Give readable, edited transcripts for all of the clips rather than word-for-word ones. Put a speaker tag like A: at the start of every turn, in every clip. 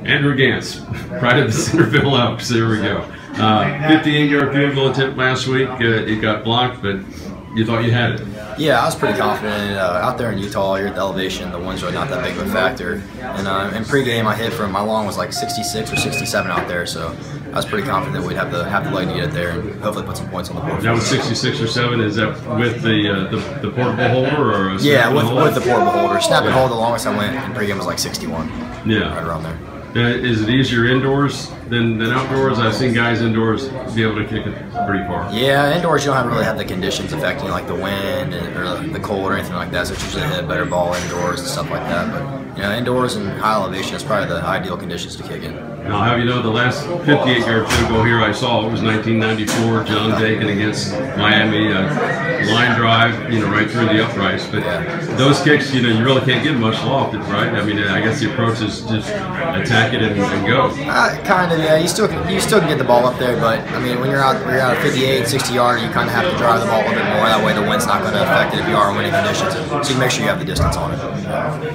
A: Andrew Gantz, right at the Centerville Elks. There we go. 58-yard field goal attempt last week. It got blocked, but you thought you had it.
B: Yeah, I was pretty confident. Out there in Utah, you're at the elevation. The wind's really not that big of a factor. And in pregame, I hit from my long was like 66 or 67 out there, so I was pretty confident we'd have the leg to get it there and hopefully put some points on the board.
A: That was 66 or 7. Is that with the portable holder or?
B: Yeah, with the portable holder. Snap and hold. The longest I went in pregame was like 61.
A: Yeah,
B: right around there.
A: Is it easier indoors than outdoors? I've seen guys indoors be able to kick it pretty far.
B: Yeah, indoors you don't really have the conditions affecting you, like the wind or the cold or anything like that, so it's usually a better ball indoors and stuff like that. But you know, indoors and high elevation is probably the ideal conditions to kick in.
A: Now, have you know the last 58-yard field goal here I saw, it was 1994, John Dakin against Miami, line drive, you know, right through the uprights. But those kicks, you know, you really can't get much loft, right? I mean, I guess the approach is just attack it and go.
B: Kind of, yeah. You still can get the ball up there, but I mean, when you're out at 58, 60-yard, you kind of have to drive the ball a little bit more. That way, the wind's not going to affect it if you are in winning conditions. So you can make sure you have the distance on it.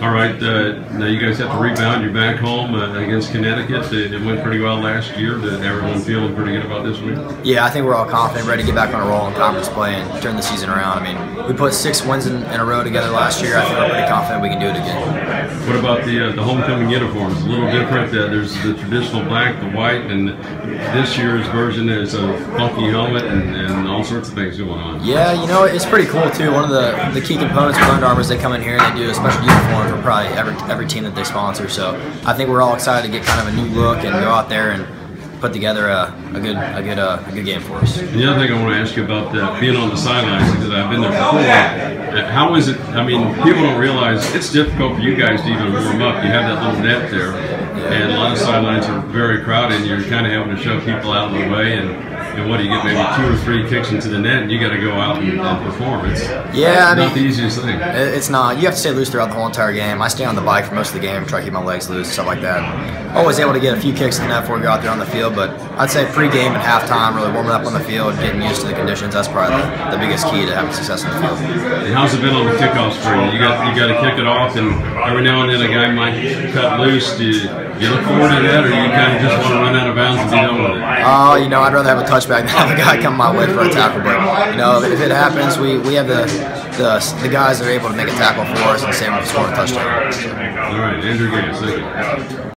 A: All right. Now you guys have to rebound. You're back home against Connecticut. It went pretty well last year. Did everyone feeling pretty good about this week?
B: Yeah, I think we're all confident, ready to get back on a roll in conference play and turn the season around. I mean, we put 6 wins in a row together last year. I think we're pretty confident we can do it again.
A: What about the homecoming uniforms? A little different. There's the traditional black, the white, and this year's version is a funky helmet and all sorts of things going on.
B: Yeah, you know, it's pretty cool too. One of the key components with Under Armour is they come in here and they do a special uniform for probably every team that they sponsor. So I think we're all excited to get kind of a new look and go out there and put together a good game for us.
A: The other thing I want to ask you about being on the sidelines, because I've been there before. How is it? I mean, people don't realize it's difficult for you guys to even warm up. You have that little net there, and a lot of sidelines are very crowded, and you're kind of having to shove people out of the way. And what do you get? Maybe 2 or 3 kicks into the net, and you got to go out and perform. It's not the easiest thing.
B: It's not. You have to stay loose throughout the whole entire game. I stay on the bike for most of the game, try to keep my legs loose, stuff like that. Always able to get a few kicks in the net before we go out there on the field, but I'd say pre-game and halftime, really warming up on the field, getting used to the conditions. That's probably the biggest key to having success in the field.
A: And how's it been on the kickoffs for you? You got to kick it off, and every now and then a guy might cut loose. Do you look forward to that, or you kind of just want to run out of bounds and be done with it?
B: You know, I'd rather have a touchback than have a guy come my way for a tackle. But you know, if it happens, we have the guys that are able to make a tackle for us and save them to score a touchdown.
A: All right, Andrew Gantz, thank you.